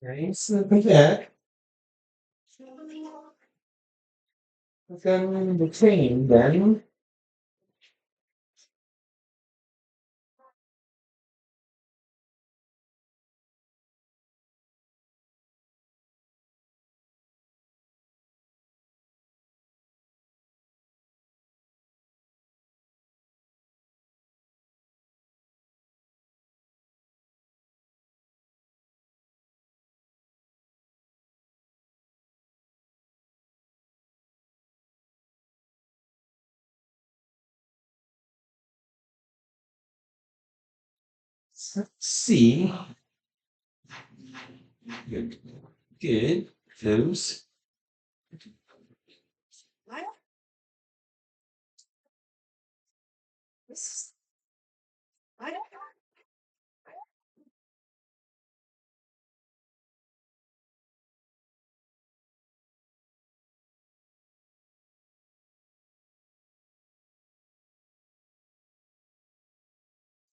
Okay, so come back. Then the train then. C. Good. Good. Close.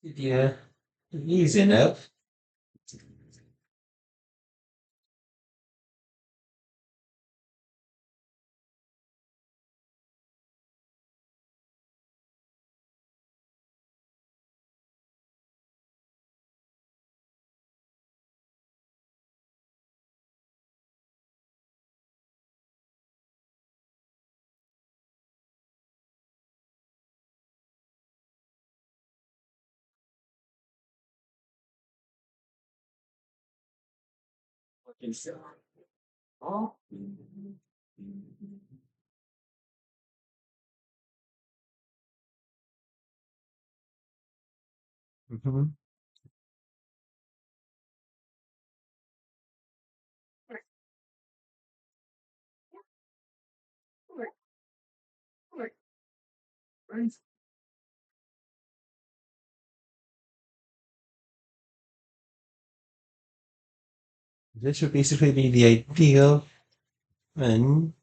Yeah. Easy enough. Oh. Mhm. This should basically be the ideal and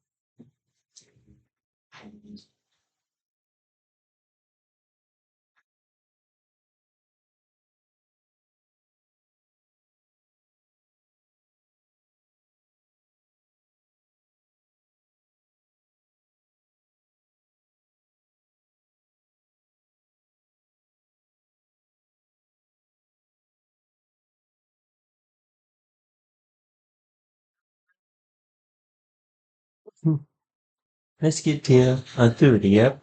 let's get here on 30, yep.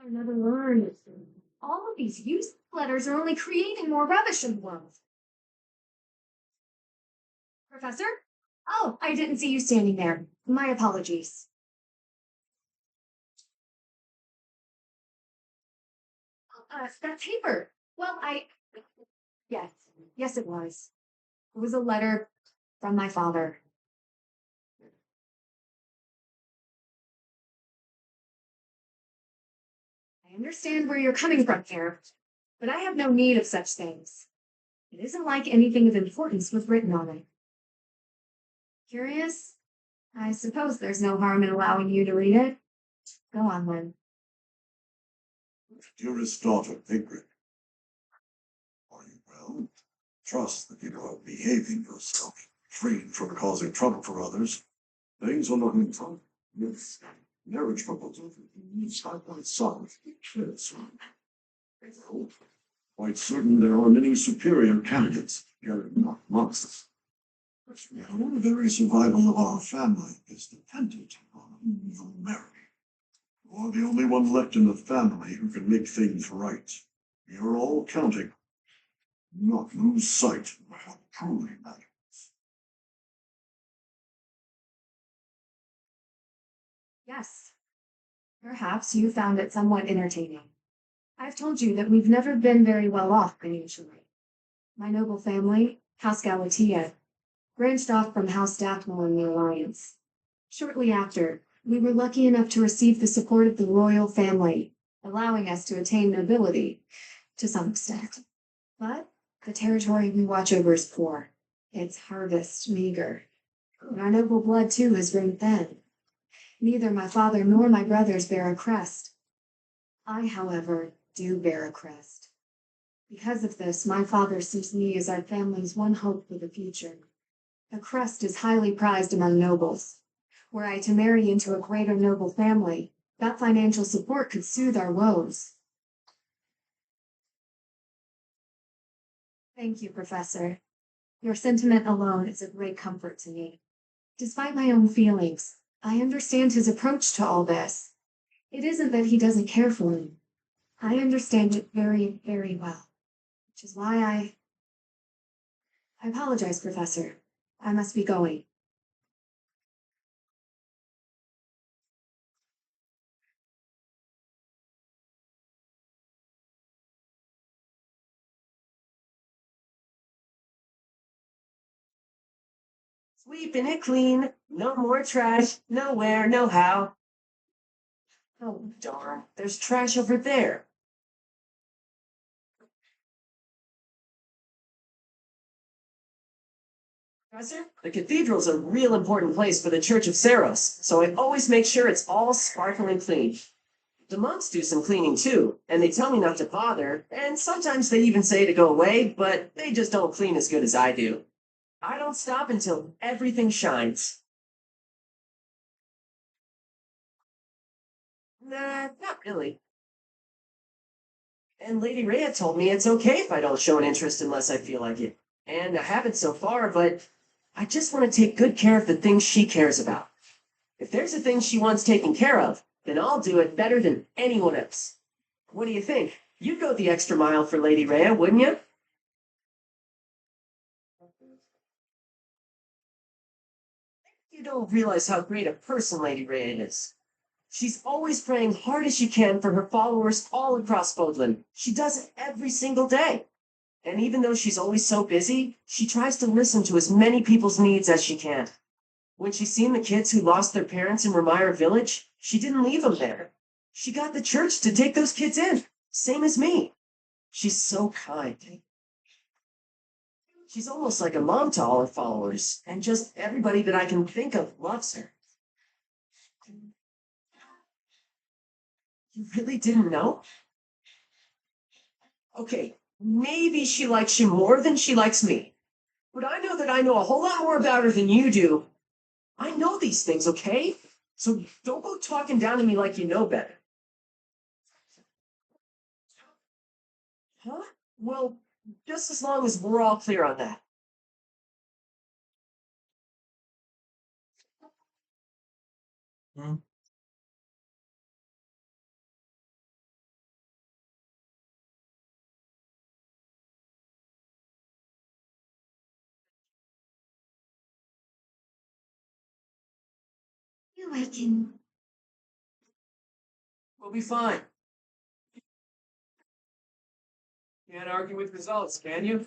I never learned. All of these useless letters are only creating more rubbish in the world. Professor? Oh, I didn't see you standing there. My apologies. That paper. Well, yes, yes, it was. It was a letter from my father. I understand where you're coming from here, but I have no need of such things. It isn't like anything of importance was written on it. Curious? I suppose there's no harm in allowing you to read it. Go on, then. Dearest daughter, Ingrid, are you well? Trust that you are behaving yourself, free from causing trouble for others. Things are looking fine. Yes. Marriage proposal side by side. Yes. Quite certain there are many superior candidates, yet not amongst us. The very survival of our family is dependent on whom you marry. You are the only one left in the family who can make things right. We are all counting. Do not lose sight of what truly matters. Yes. Perhaps you found it somewhat entertaining. I've told you that we've never been very well off financially. My noble family, House Galatea, branched off from House Daphne in the alliance. Shortly after, we were lucky enough to receive the support of the royal family, allowing us to attain nobility, to some extent. But the territory we watch over is poor, its harvest meager. And our noble blood, too, has grown thin. Neither my father nor my brothers bear a crest. I, however, do bear a crest. Because of this, my father sees me as our family's one hope for the future. A crest is highly prized among nobles. Were I to marry into a greater noble family, that financial support could soothe our woes. Thank you, Professor. Your sentiment alone is a great comfort to me. Despite my own feelings, I understand his approach to all this. It isn't that he doesn't care for me. I understand it very, very well, which is why I apologize, Professor. I must be going. Sweeping it clean. No more trash. Nowhere, no how. Oh, darn. There's trash over there. Professor, the cathedral's a real important place for the Church of Saros, so I always make sure it's all sparkling clean. The monks do some cleaning too, and they tell me not to bother, and sometimes they even say to go away, but they just don't clean as good as I do. I don't stop until everything shines. Nah, not really. And Lady Rhea told me it's okay if I don't show an interest unless I feel like it. And I haven't so far, but I just want to take good care of the things she cares about. If there's a thing she wants taken care of, then I'll do it better than anyone else. What do you think? You'd go the extra mile for Lady Rhea, wouldn't you? You don't realize how great a person Lady Rhea is. She's always praying hard as she can for her followers all across Bodland. She does it every single day. And even though she's always so busy, she tries to listen to as many people's needs as she can. When she's seen the kids who lost their parents in Ramire Village, she didn't leave them there. She got the church to take those kids in, same as me. She's so kind. She's almost like a mom to all her followers, and just everybody that I can think of loves her. You really didn't know? Okay, maybe she likes you more than she likes me. But I know that I know a whole lot more about her than you do. I know these things, okay? So don't go talking down to me like you know better. Huh? Well, just as long as we're all clear on that. Hmm. I can. We'll be fine. Can't argue with results, can you?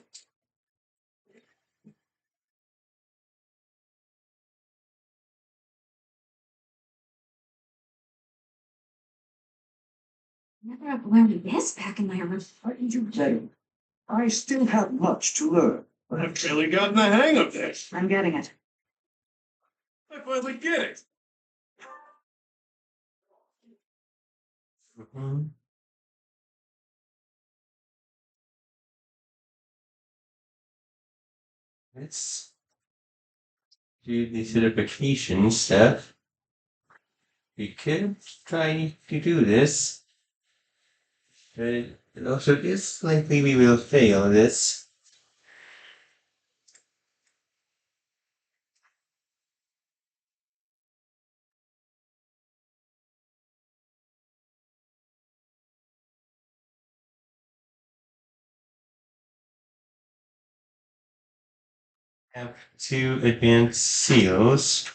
Never have learned this back in my life. How did you do? I still have much to learn. I've barely gotten the hang of this. I'm getting it. I finally get it. Mhm. Let's do the certification stuff. We could try to do this, but it also is likely we will fail this. Have two advanced seals.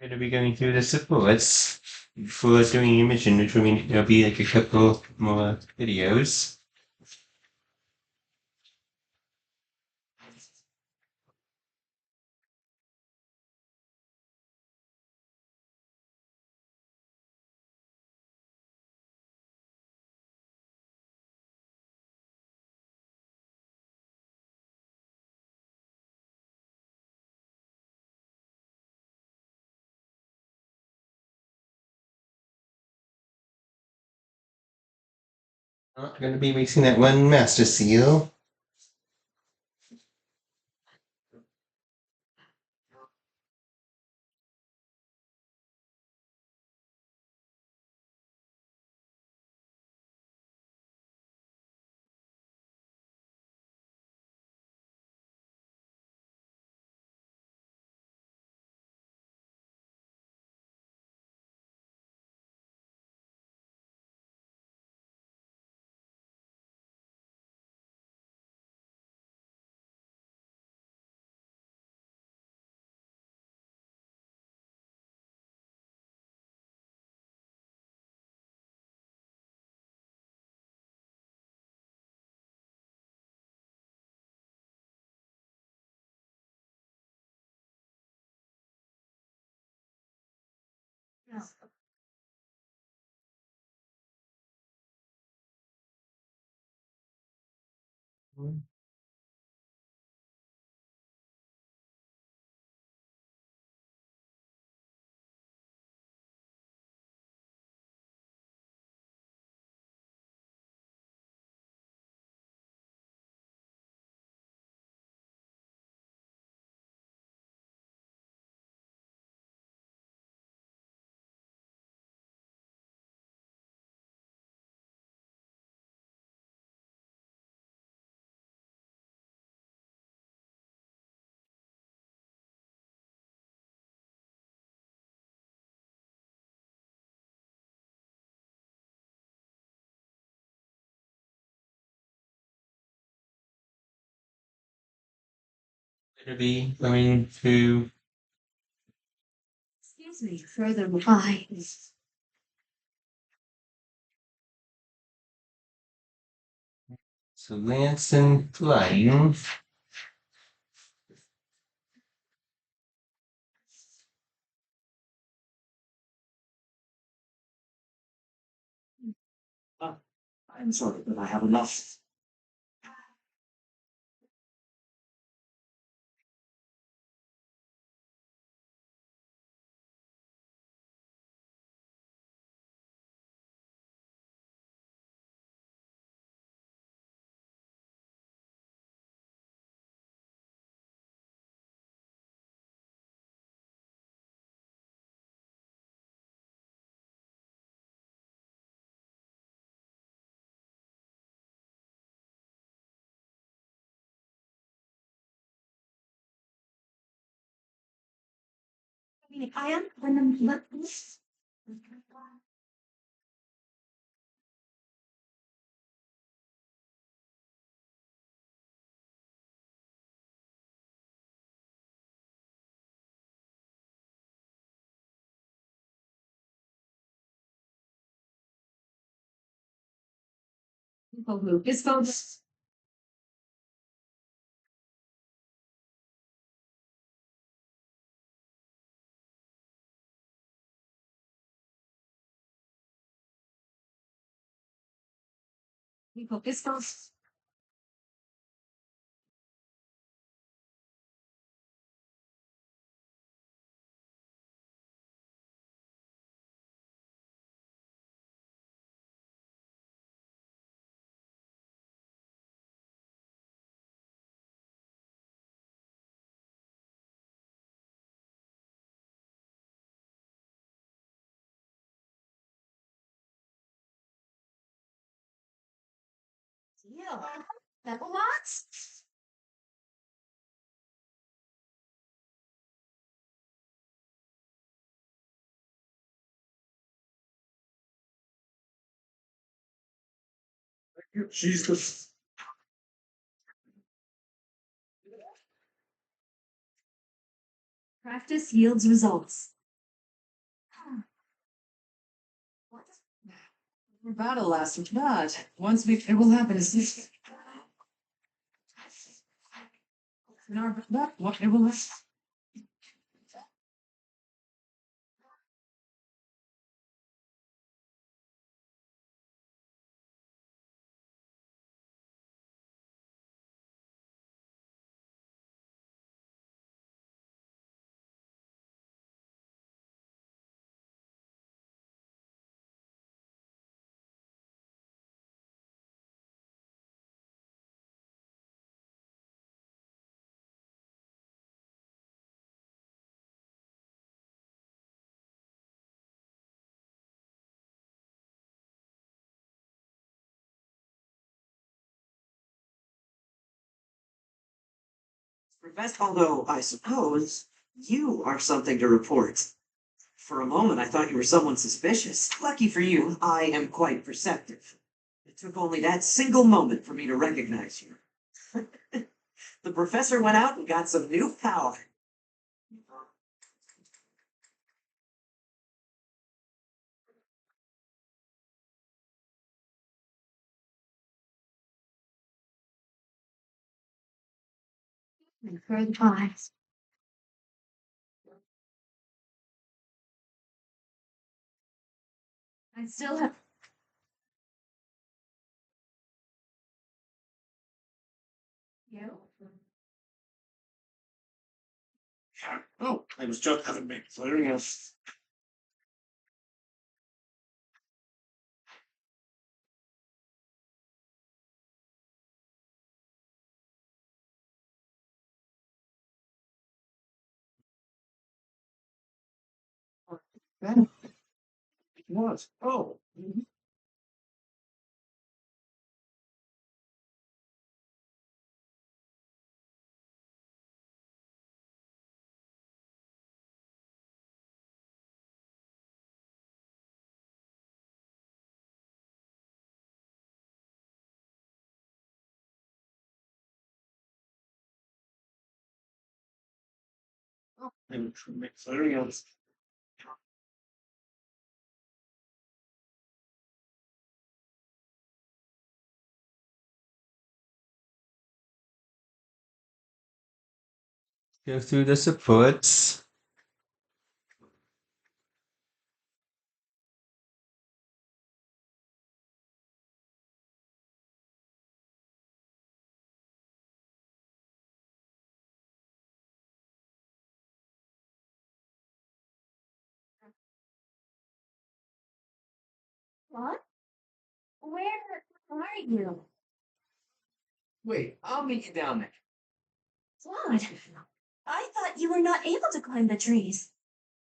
Going to be going through the supports before doing your mission, which will mean there'll be like a couple more videos. Not going to be mixing that one master seal. Going to be going through. Excuse me, further why? So Lance and Flying. I'm sorry, but I have enough. I mean, I am when let move his phone. His phone. Yeah, that a lot. She's the Practice yields results. Our battle lasted not. Once we it will happen as this. In our what it will happen. Professor, although I suppose you are something to report. For a moment, I thought you were someone suspicious. Lucky for you, I am quite perceptive. It took only that single moment for me to recognize you. The professor went out and got some new power. And for the eyes. I still have. You? Oh, I was just having me clearing out. What? Oh. I was clearing out. Go through the supports. What? Where are you? Wait, I'll meet you down there. Claude, I thought you were not able to climb the trees.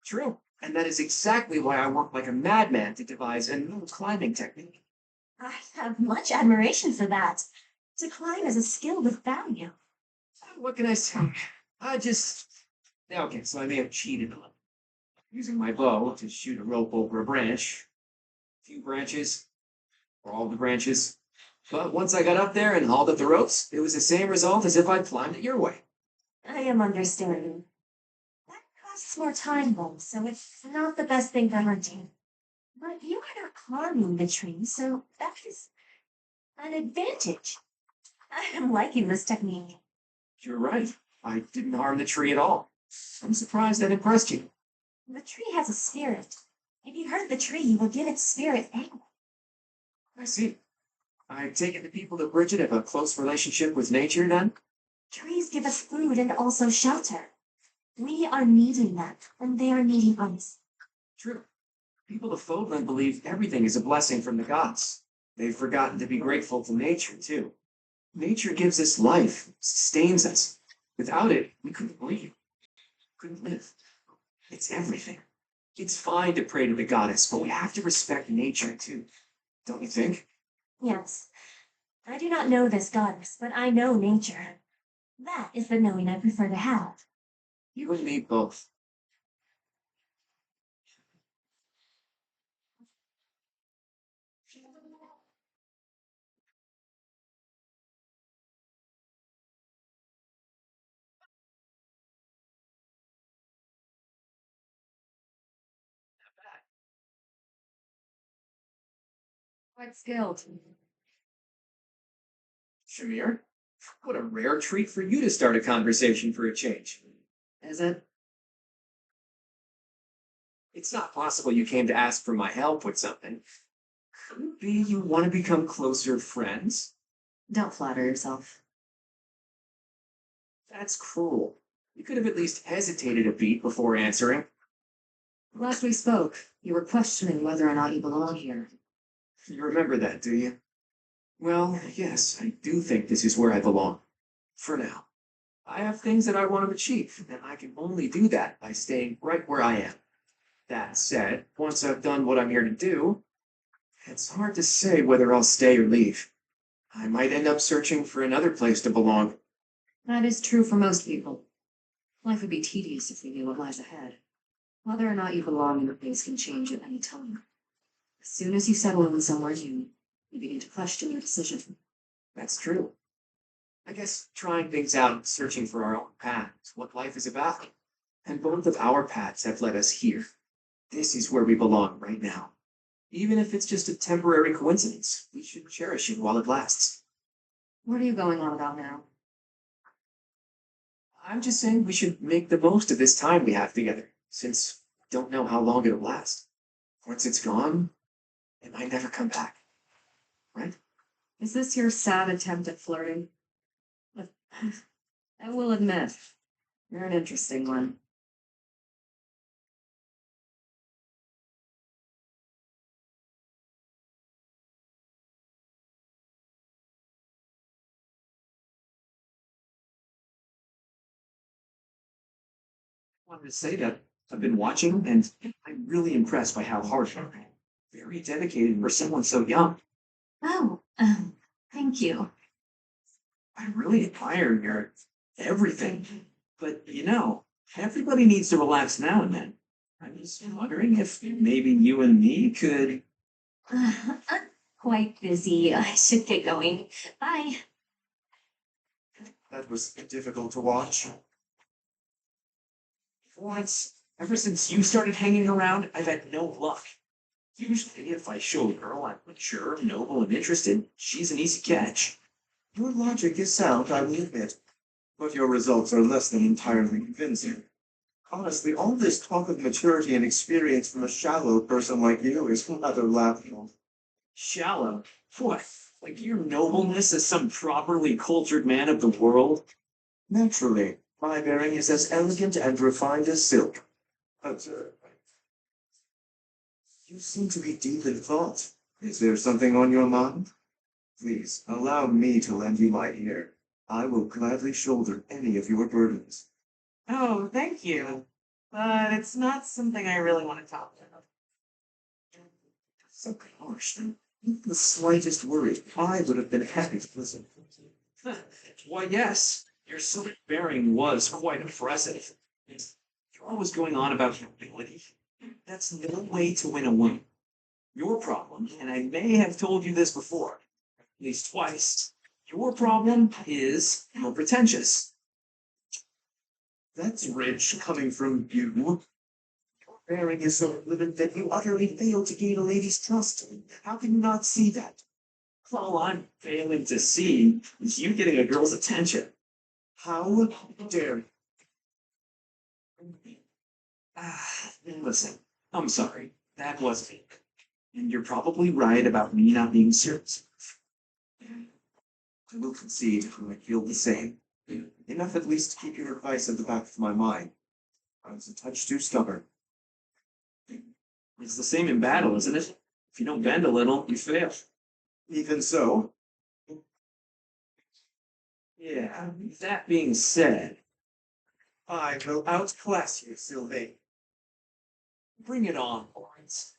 True. And that is exactly why I work like a madman to devise a new climbing technique. I have much admiration for that. To climb is a skill with value. What can I say? I just. Okay, so I may have cheated a little. Using my bow to shoot a rope over a branch. A few branches, or all the branches. But once I got up there and hauled up the ropes, it was the same result as if I'd climbed it your way. I am understanding. That costs more time, though, so it's not the best thing for hunting. But you are not climbing the tree, so that is an advantage. I am liking this technique. You're right. I didn't harm the tree at all. I'm surprised that impressed you. The tree has a spirit. If you hurt the tree, you will give its spirit anger. I see. I take it the people of Bridget have a close relationship with nature then? Trees give us food and also shelter. We are needing that, and they are needing us. True. People of Fodland believe everything is a blessing from the gods. They've forgotten to be grateful to nature, too. Nature gives us life, sustains us. Without it, we couldn't breathe, couldn't live. It's everything. It's fine to pray to the goddess, but we have to respect nature, too. Don't you think? Yes, I do not know this goddess, but I know nature. That is the knowing I prefer to have. You and me both. Quite skilled. Shamir, what a rare treat for you to start a conversation for a change. Is it? It's not possible you came to ask for my help with something. Could it be you want to become closer friends? Don't flatter yourself. That's cruel. You could have at least hesitated a beat before answering. Last we spoke, you were questioning whether or not you belong here. You remember that, do you? Well, yes, I do think this is where I belong. For now. I have things that I want to achieve, and I can only do that by staying right where I am. That said, once I've done what I'm here to do, it's hard to say whether I'll stay or leave. I might end up searching for another place to belong. That is true for most people. Life would be tedious if we knew what lies ahead. Whether or not you belong in a place can change at any time. As soon as you settle in somewhere new, you begin to question your decision. That's true. I guess trying things out, searching for our own path, is what life is about. And both of our paths have led us here. This is where we belong right now. Even if it's just a temporary coincidence, we should cherish it while it lasts. What are you going on about now? I'm just saying we should make the most of this time we have together, since we don't know how long it'll last. Once it's gone, it might never come back. Right? Is this your sad attempt at flirting? I will admit, you're an interesting one. I wanted to say that I've been watching, and I'm really impressed by how hard you're working. Very dedicated for someone so young. Oh, thank you. I really admire your everything. But everybody needs to relax now and then. I'm just wondering if maybe you and me could. I'm quite busy. I should get going. Bye. That was difficult to watch. Once, ever since you started hanging around, I've had no luck. Usually, if I show a girl I'm mature, noble, and interested, she's an easy catch. Your logic is sound, I will admit, but your results are less than entirely convincing. Honestly, all this talk of maturity and experience from a shallow person like you is rather laughable. Shallow? What? Like your nobleness as some properly cultured man of the world? Naturally, my bearing is as elegant and refined as silk. But, you seem to be deep in thought. Is there something on your mind? Please, allow me to lend you my ear. I will gladly shoulder any of your burdens. Oh, thank you. But it's not something I really want to talk about. So harsh. Even the slightest worry, I would have been happy to listen. Why, yes, your silk bearing was quite impressive. You're always going on about humility. That's no way to win a woman. Your problem, and I may have told you this before, at least twice, your problem is you're pretentious. That's rich coming from you. Your bearing is so flippant that you utterly fail to gain a lady's trust. How can you not see that? All I'm failing to see is you getting a girl's attention. How dare you? Listen, I'm sorry. That was me. And you're probably right about me not being serious. I will concede I feel the same. Enough at least to keep your advice at the back of my mind. I was a touch too stubborn. It's the same in battle, isn't it? If you don't bend a little, you fail. Even so, Yeah, that being said, I will outclass you, Sylvain. bring it on, Lawrence.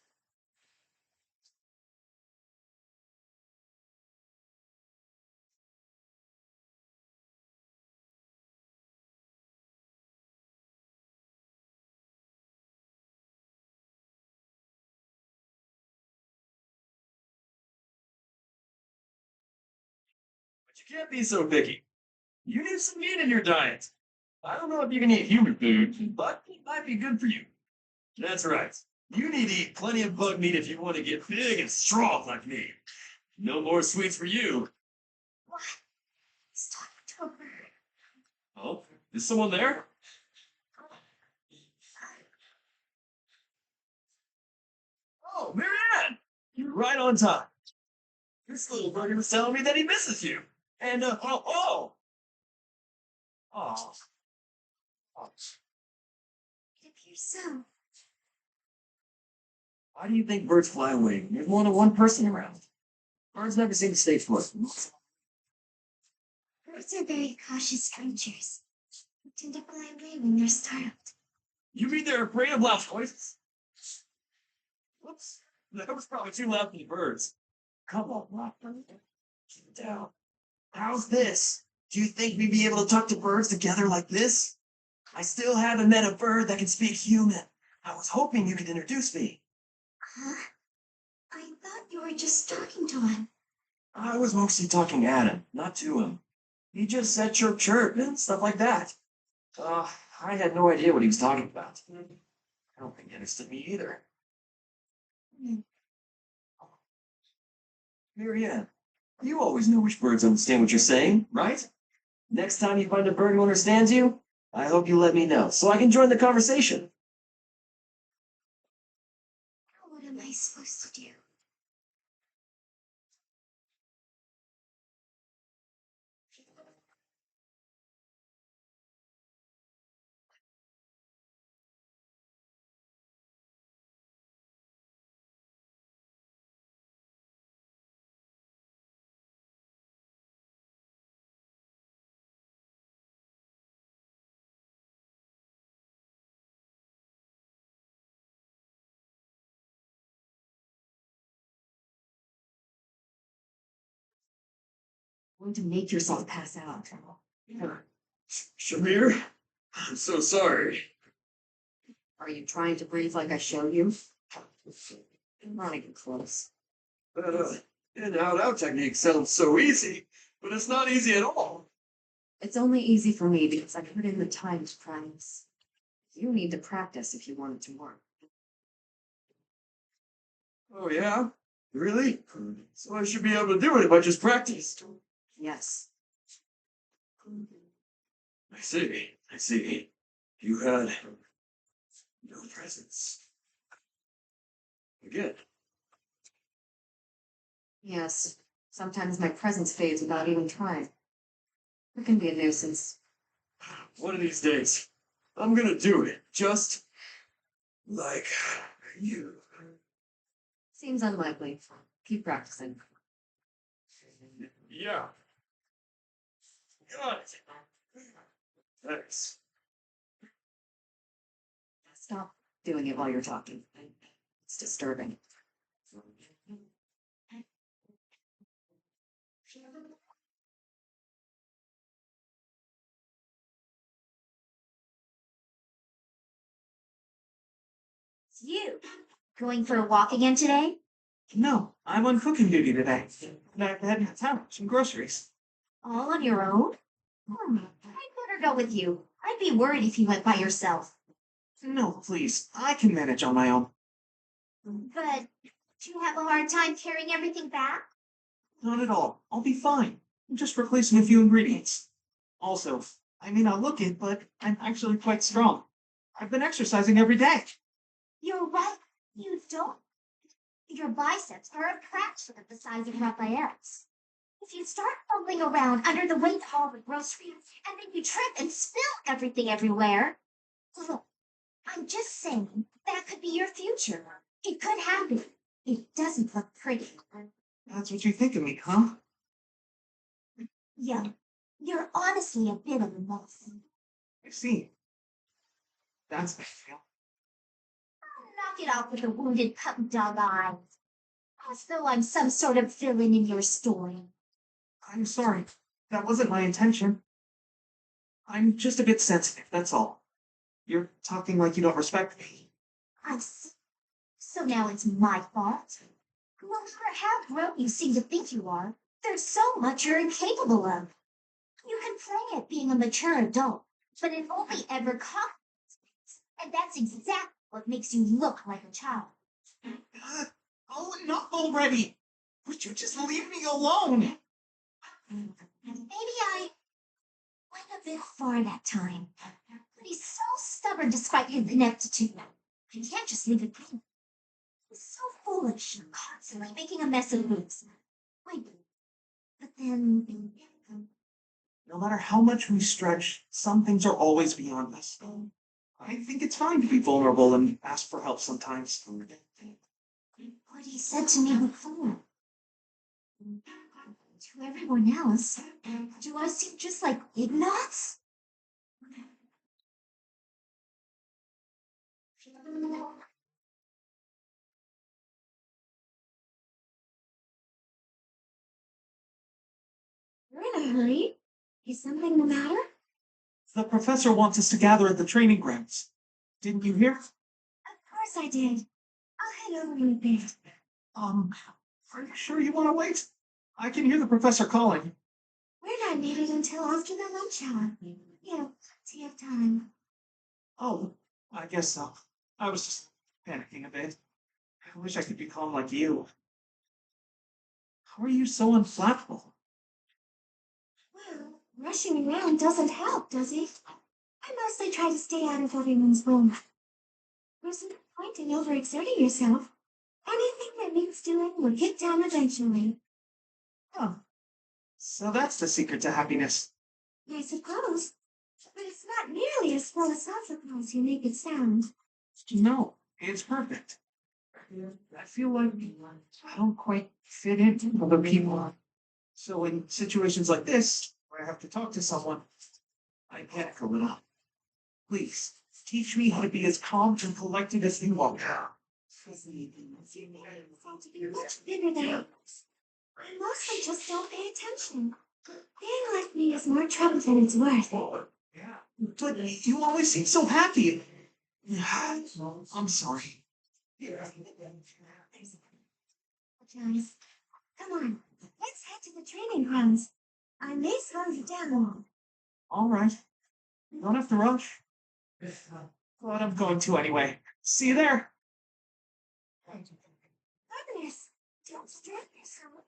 But you can't be so picky. You need some meat in your diet. I don't know if you can eat human food, but it might be good for you. That's right. You need to eat plenty of bug meat if you want to get big and strong like me. No more sweets for you. What? He's talking to a bird. Oh, is someone there? Oh, Marianne! You're right on time. This little birdie was telling me that he misses you. And, oh! It appears so. Why do you think birds fly away? There's more than one person around. Birds never seem to stay put. Birds are very cautious creatures. They tend to fly away when they're startled. You mean they're afraid of loud noises? Whoops. That was probably too loud for the birds. Come on, Blackbird. Keep it down. How's this? Do you think we'd be able to talk to birds together like this? I still haven't met a bird that can speak human. I was hoping you could introduce me. Huh? I thought you were just talking to him. I was mostly talking at him, not to him. He just said chirp chirp and stuff like that. I had no idea what he was talking about. I don't think he understood me either. Marianne, you always know which birds understand what you're saying, right? Next time you find a bird who understands you, I hope you let me know so I can join the conversation. What am I supposed to do? Going to make yourself pass out. Shamir, I'm so sorry. Are you trying to breathe like I showed you? Not even close. In-out-out technique sounds so easy, but it's not easy at all. It's only easy for me because I put in the time to practice. You need to practice if you want it to work. Oh, yeah? Really? So I should be able to do it if I just practiced. Yes. I see. You had no presence. Again. Yes. Sometimes my presence fades without even trying. It can be a nuisance. One of these days, I'm gonna do it. Just like you. Seems unlikely. Keep practicing. Yeah. Got it. Thanks. Stop doing it while you're talking. It's disturbing. It's you. Going for a walk again today? No, I'm on cooking duty today. And I've had to town some groceries. All on your own? I'd better go with you. I'd be worried if you went by yourself. No, please, I can manage on my own. But do you have a hard time carrying everything back? Not at all. I'll be fine. I'm just replacing a few ingredients. Also, I may not look it, but I'm actually quite strong. I've been exercising every day. You're right. You don't. Your biceps are a fraction of the size of Raphael's. If you start fumbling around under the weight of all the groceries, and then you trip and spill everything everywhere, look, I'm just saying that could be your future. It could happen. It doesn't look pretty. That's what you think of me, huh? Yeah, you're honestly a bit of a mess. I see. That's my feel. Knock it off with the wounded puppy dog eyes. As though I'm some sort of villain in your story. I'm sorry. That wasn't my intention. I'm just a bit sensitive, that's all. You're talking like you don't respect me. I see. So now it's my fault? No matter how grown you seem to think you are, there's so much you're incapable of. You can play at being a mature adult, but it only ever costs. And that's exactly what makes you look like a child. Oh, enough already! Would you just leave me alone? Maybe I went a bit far that time. But he's so stubborn despite his ineptitude. I can't just leave it be. He's so foolish, constantly making a mess of things. Wait, but then... No matter how much we stretch, some things are always beyond us. I think it's fine to be vulnerable and ask for help sometimes. What he said to me before. To everyone else, do I seem just like Ignatz? You're in a hurry. Is something the matter? The professor wants us to gather at the training grounds. Didn't you hear? Of course I did. I'll head over in a bit. Are you sure you want to wait? I can hear the professor calling. We're not needed until after the lunch hour. You have plenty of time. Oh, I guess so. I was just panicking a bit. I wish I could be calm like you. How are you so unflappable? Well, rushing around doesn't help, does it? I mostly try to stay out of everyone's way. There's no point in overexerting yourself. Anything that needs doing will get done eventually. Oh, so that's the secret to happiness. I suppose. But it's not nearly as philosophical as you make it sound. No, it's perfect. I feel like I don't quite fit in with other people. So in situations like this, where I have to talk to someone, I panic a little. Please, teach me how to be as calm and collected as you are. Seem to be much thinner than I was. I mostly just don't pay attention. Being like me is more trouble than it's worth. But you always seem so happy. I'm sorry. Apologize. Come on, let's head to the training grounds. I may slow you down. All right. You don't have to rush. But I'm going to anyway. See you there. Goodness, don't stress yourself.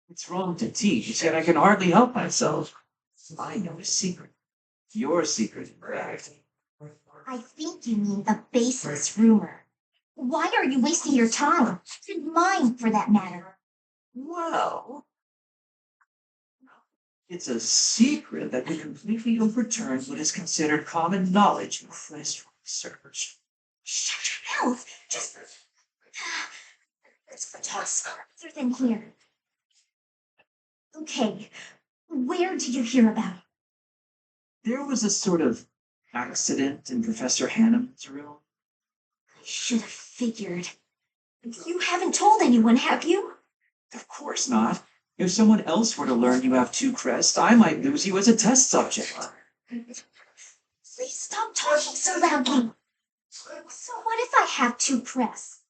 It's wrong to teach, yet I can hardly help myself. I know a secret. Your secret, in fact. I think you mean a baseless rumor. Why are you wasting your time? And mine, for that matter. Well, it's a secret that can completely overturn what is considered common knowledge in Christ research. Shut your mouth! Just... Let's talk further than here. Okay, where did you hear about it? There was a sort of accident in Professor Hanneman's room. I should have figured. You haven't told anyone, have you? Of course not. If someone else were to learn you have two crests, I might lose you as a test subject. Please stop talking so loudly. So what if I have two crests?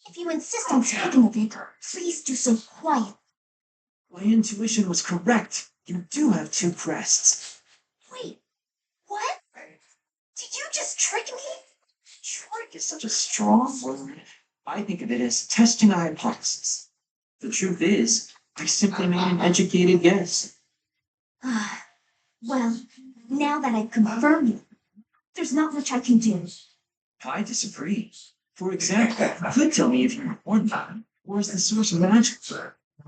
If you insist on speaking of it, please do so quiet. My intuition was correct. You do have two crests. Wait, what? Did you just trick me? Trick is such a strong word. I think of it as testing a hypothesis. The truth is, I simply made an educated guess. Well, now that I've confirmed it, there's not much I can do. I disagree. For example, you could tell me if you were born that, or is the source magic?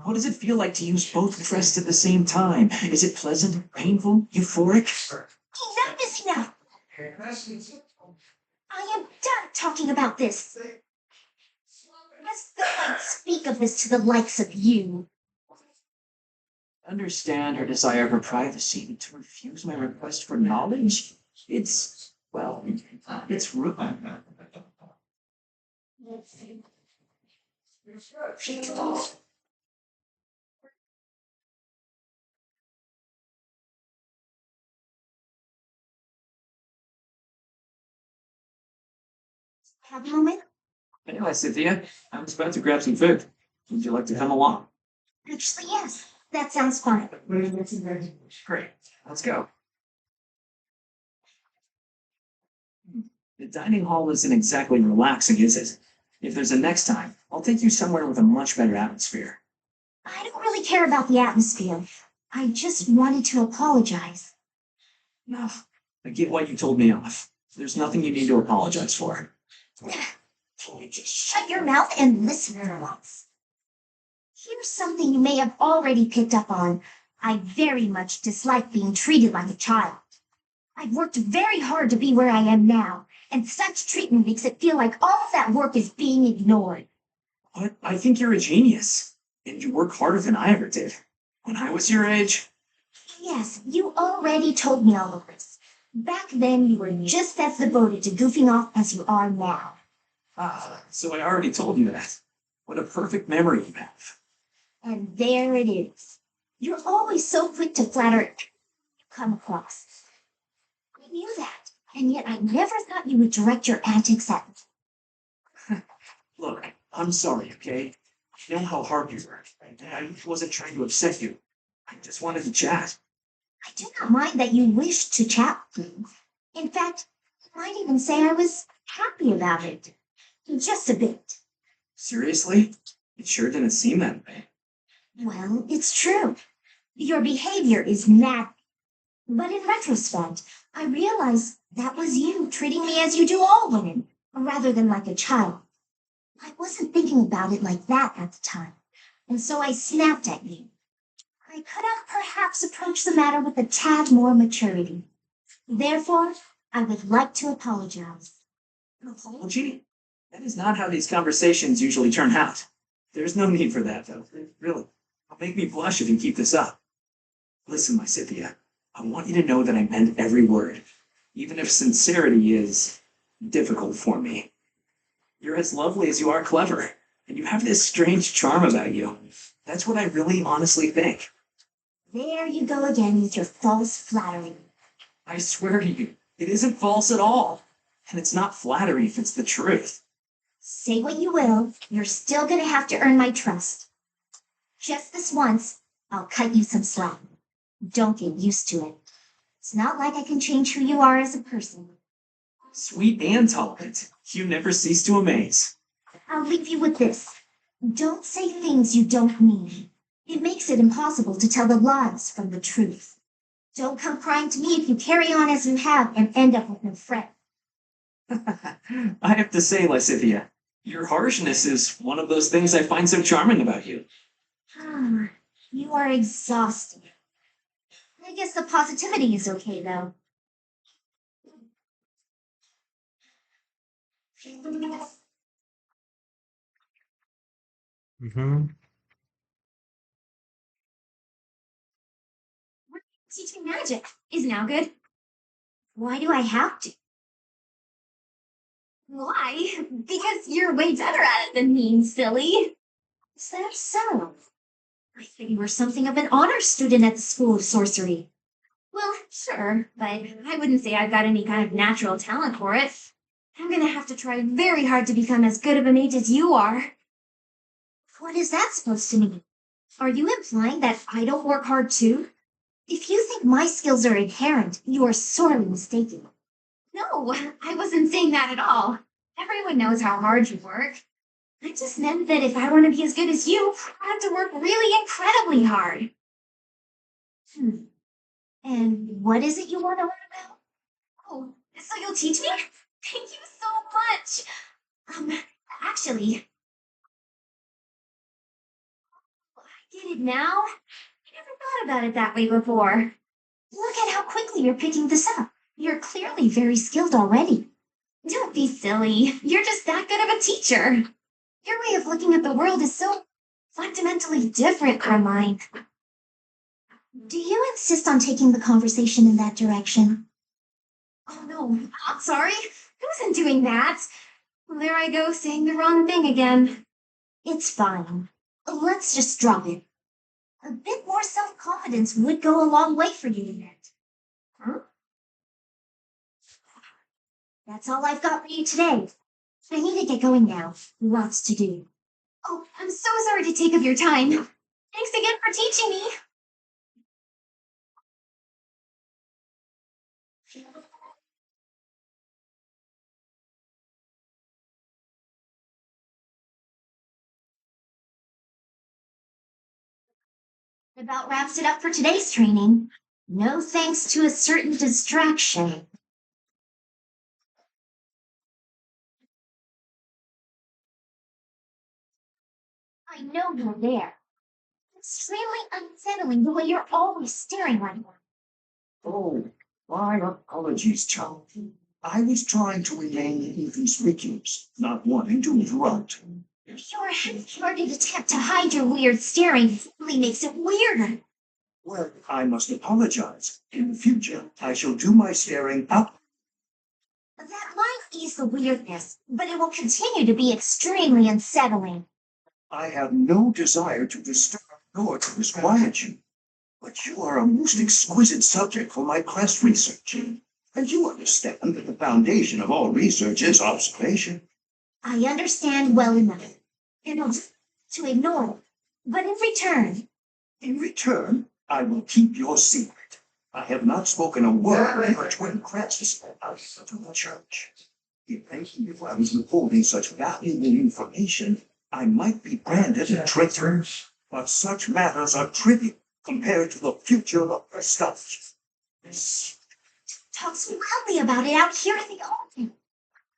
What does it feel like to use both crests at the same time? Is it pleasant, painful, euphoric? Enough is enough! I am done talking about this. As though I'd speak of this to the likes of you. Understand her desire for privacy, but to refuse my request for knowledge? It's, well, it's rude. Have a moment? Anyway, Cynthia, I was about to grab some food. Would you like to come along? Actually, yes. That sounds fun. Great. Let's go. The dining hall isn't exactly relaxing, is it? If there's a next time, I'll take you somewhere with a much better atmosphere. I don't really care about the atmosphere. I just wanted to apologize. No, I get why you told me off. There's nothing you need to apologize for. Can you just shut your mouth and listen for once? Here's something you may have already picked up on. I very much dislike being treated like a child. I've worked very hard to be where I am now, and such treatment makes it feel like all of that work is being ignored. But I think you're a genius, and you work harder than I ever did. When I was your age, Yes, you already told me all of this. Back then, you were just as devoted to goofing off as you are now. so I already told you that. What a perfect memory you have. And there it is. You're always so quick to flatter you come across. I knew that, and yet I never thought you would direct your antics at me. Look, I'm sorry, okay? I know how hard you work. I wasn't trying to upset you. I just wanted to chat. I do not mind that you wish to chat with me. In fact, I might even say I was happy about it. Just a bit. Seriously? It sure didn't seem that way. Well, it's true. Your behavior is mad. But in retrospect, I realize that was you treating me as you do all women, rather than like a child. I wasn't thinking about it like that at the time, and so I snapped at you. I could have perhaps approached the matter with a tad more maturity. Therefore, I would like to apologize. An apology? That is not how these conversations usually turn out. There's no need for that, though. Really. It'll make me blush if you keep this up. Listen, my Cynthia, I want you to know that I meant every word, even if sincerity is difficult for me. You're as lovely as you are clever, and you have this strange charm about you. That's what I really honestly think. There you go again with your false flattery. I swear to you, it isn't false at all. And it's not flattery if it's the truth. Say what you will, you're still gonna have to earn my trust. Just this once, I'll cut you some slack. Don't get used to it. It's not like I can change who you are as a person. Sweet and tolerant, you never cease to amaze. I'll leave you with this. Don't say things you don't mean. It makes it impossible to tell the lies from the truth. Don't come crying to me if you carry on as you have and end up with no friend. I have to say, Lysithia, your harshness is one of those things I find so charming about you. You are exhausted. I guess the positivity is okay, though. Mm-hmm. Teaching magic is now good. Why do I have to? Why? Because you're way better at it than me, silly. Is that so? I thought you were something of an honor student at the School of Sorcery. Well, sure, but I wouldn't say I've got any kind of natural talent for it. I'm gonna have to try very hard to become as good of a mage as you are. What is that supposed to mean? Are you implying that I don't work hard too? If you think my skills are inherent, you are sorely mistaken. No, I wasn't saying that at all. Everyone knows how hard you work. I just meant that if I want to be as good as you, I have to work really incredibly hard. And what is it you want to learn about? Oh, so you'll teach me? Thank you so much. Actually, I get it now. I never thought about it that way before. Look at how quickly you're picking this up. You're clearly very skilled already. Don't be silly. You're just that good of a teacher. Your way of looking at the world is so fundamentally different from mine. Do you insist on taking the conversation in that direction? Oh no, I'm sorry. I wasn't doing that. There I go, saying the wrong thing again. It's fine. Let's just drop it. A bit more self-confidence would go a long way for you in it. Huh? That's all I've got for you today. I need to get going now. Lots to do. Oh, I'm so sorry to take up your time. Thanks again for teaching me. About wraps it up for today's training. No thanks to a certain distraction. I know you're there. Extremely unsettling the way you're always staring at me. Oh, my apologies, child. I was trying to remain inconspicuous, not wanting to interrupt. Your half-hearted attempt to hide your weird staring simply makes it weirder. Well, I must apologize. In the future, I shall do my staring up. That might ease the weirdness, but it will continue to be extremely unsettling. I have no desire to disturb nor to disquiet you. But you are a most exquisite subject for my quest research. And you understand that the foundation of all research is observation. I understand well enough to ignore it. But In return, I will keep your secret. I have not spoken a word for twin crests outside of the church. If I was withholding such valuable information, I might be branded a traitor. But such matters are trivial compared to the future of her stuff. talk so loudly about it out here in the open.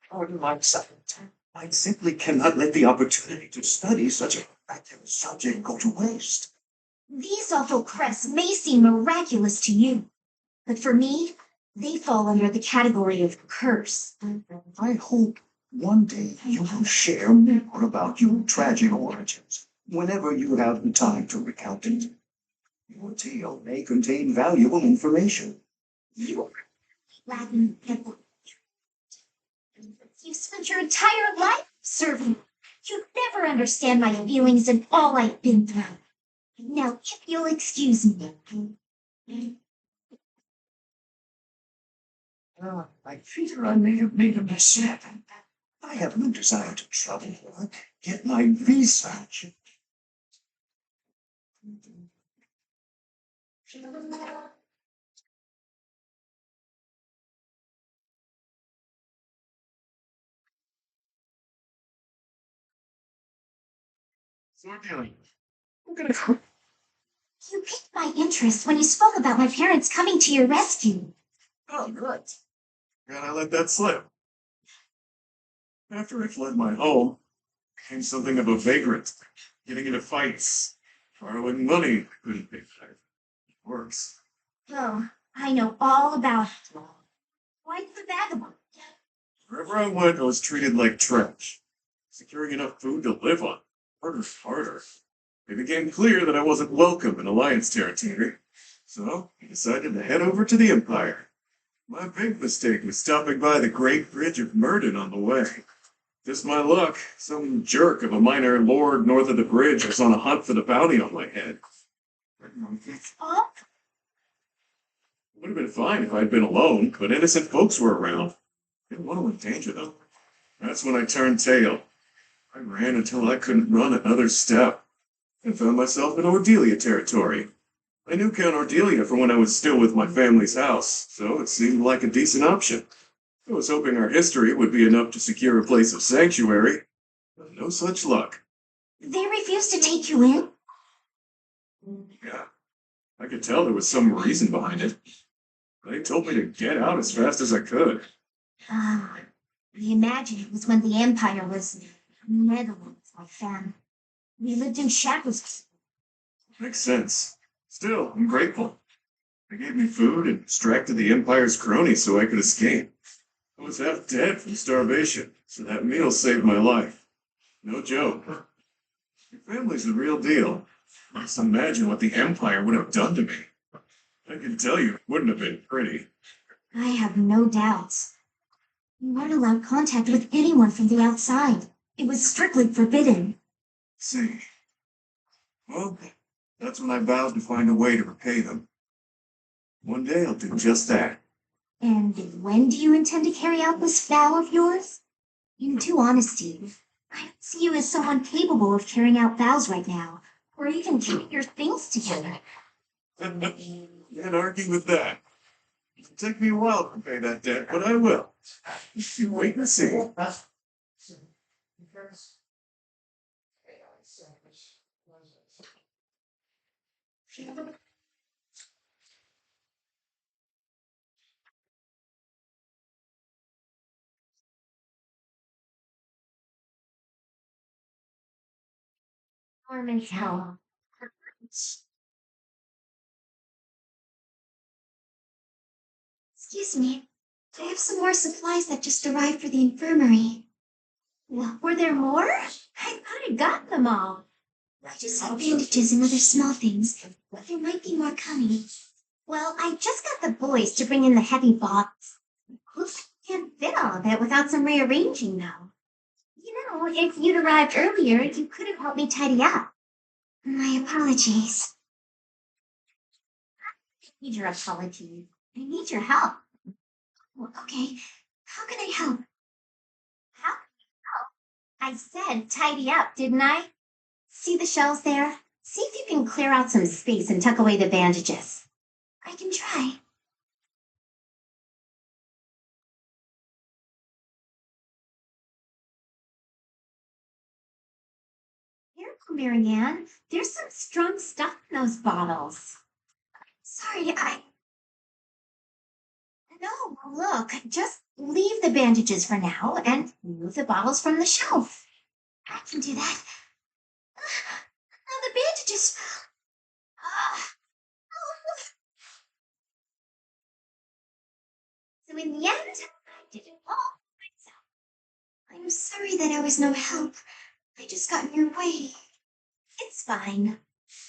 Pardon my silence. I simply cannot let the opportunity to study such a practical subject go to waste. These awful crests may seem miraculous to you, but for me, they fall under the category of curse. I hope one day you will share more about your tragic origins whenever you have the time to recount it. Your tale may contain valuable information. You are Latin people. You spent your entire life serving. You'd never understand my feelings and all I've been through. Now, if you'll excuse me. I fear I may have made a mistake. I have no desire to trouble her, yet my research. You piqued my interest when you spoke about my parents coming to your rescue. Oh, good. And I let that slip. After I fled my home, I became something of a vagrant, getting into fights, borrowing money I couldn't pay back. Works. Oh, I know all about it. Why the vagabond? Wherever I went, I was treated like trash. Securing enough food to live on, harder. It became clear that I wasn't welcome in Alliance territory, so I decided to head over to the Empire. My big mistake was stopping by the Great Bridge of Murden on the way. Just my luck, some jerk of a minor lord north of the bridge was on a hunt for the bounty on my head. Oh, Would have been fine if I'd been alone, but innocent folks were around. Didn't want to endanger them. That's when I turned tail. I ran until I couldn't run another step, and found myself in Ordelia territory. I knew Count Ordelia from when I was still with my family's house, so it seemed like a decent option. I was hoping our history would be enough to secure a place of sanctuary, but no such luck. they refused to take you in? Yeah, I could tell there was some reason behind it. They told me to get out as fast as I could. Ah, I imagine it was when the Empire was meddling with my family. We lived in shackles. Makes sense. Still, I'm grateful. They gave me food and distracted the Empire's cronies so I could escape. I was half dead from starvation, so that meal saved my life. No joke. Your family's the real deal. Just imagine what the Empire would have done to me. I can tell you it wouldn't have been pretty. I have no doubts. You weren't allowed contact with anyone from the outside. It was strictly forbidden. See. Well, that's when I vowed to find a way to repay them. One day I'll do just that. And when do you intend to carry out this vow of yours? In due honesty, I don't see you as someone capable of carrying out vows right now, or even keeping your things together. Can't argue with that. It'll take me a while to pay that debt, but I will. You wait and see. Warm as hell. Excuse me. I have some more supplies that just arrived for the infirmary. Were there more? I thought I'd gotten them all. I just had bandages and other small things, but there might be more coming. Well, I just got the boys to bring in the heavy box. Looks like I can't fit all of it without some rearranging, though. You know, if you'd arrived earlier, you could have helped me tidy up. My apologies. I need your apologies. I need your help. Well, okay, how can I help? How? I said tidy up, didn't I? See the shelves there? See if you can clear out some space and tuck away the bandages. I can try. Careful, Marianne. There's some strong stuff in those bottles. Sorry, No, look, just leave the bandages for now and move the bottles from the shelf. I can do that. Now the bandages. Ah, oh. So in the end, I did it all myself. I'm sorry that I was no help. I just got in your way. It's fine.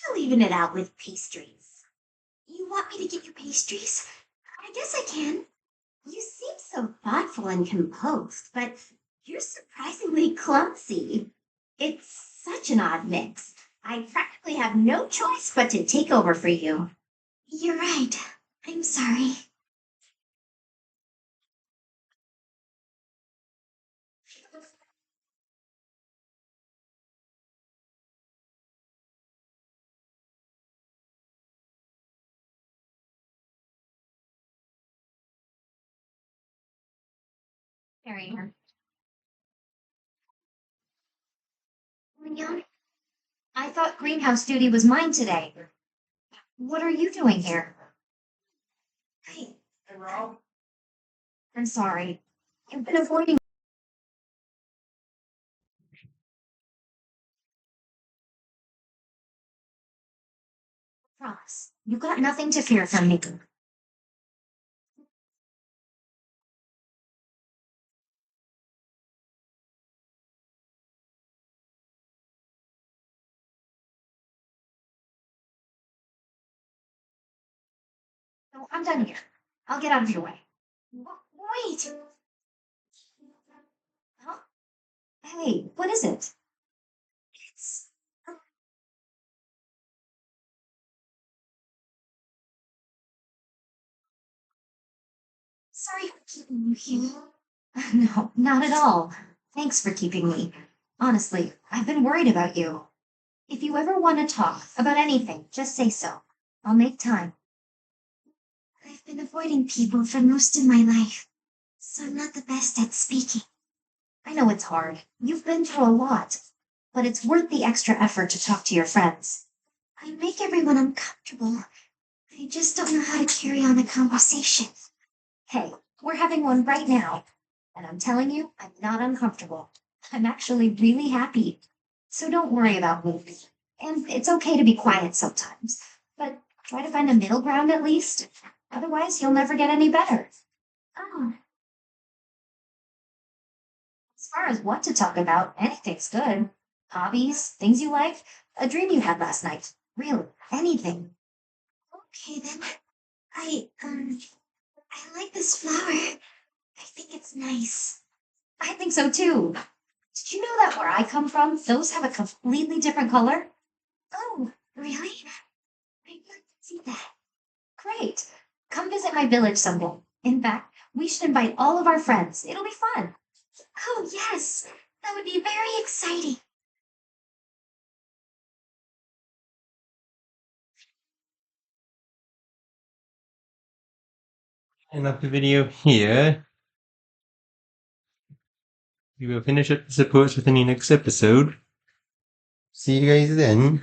I'll even it out with pastries. You want me to get you pastries? I guess I can. You seem so thoughtful and composed, but you're surprisingly clumsy. It's such an odd mix. I practically have no choice but to take over for you. You're right. I'm sorry. Marianne. Leon, I thought greenhouse duty was mine today. What are you doing here? I, I'm sorry. I've been avoiding promise. You got nothing to fear from me. So I'm done here. I'll get out of your way. Wait. Huh? Hey, what is it? It's. Sorry for keeping you here. No, not at all. Thanks for keeping me. Honestly, I've been worried about you. If you ever want to talk about anything, just say so. I'll make time. I've been avoiding people for most of my life, so I'm not the best at speaking. I know it's hard. You've been through a lot, but it's worth the extra effort to talk to your friends. I make everyone uncomfortable. I just don't know how to carry on a conversation. Hey, we're having one right now, and I'm telling you, I'm not uncomfortable. I'm actually really happy. So don't worry about me. And it's okay to be quiet sometimes, but try to find a middle ground at least. Otherwise, you'll never get any better. Oh, as far as what to talk about, anything's good. Hobbies, things you like, a dream you had last night. Really, anything. Okay then. I like this flower. I think it's nice. I think so too. Did you know that where I come from, those have a completely different color? Oh, really? I didn't see that. Great. Come visit my village someday. In fact, we should invite all of our friends. It'll be fun. Oh, yes. That would be very exciting. End up the video here. We will finish up the supports within the next episode. See you guys then.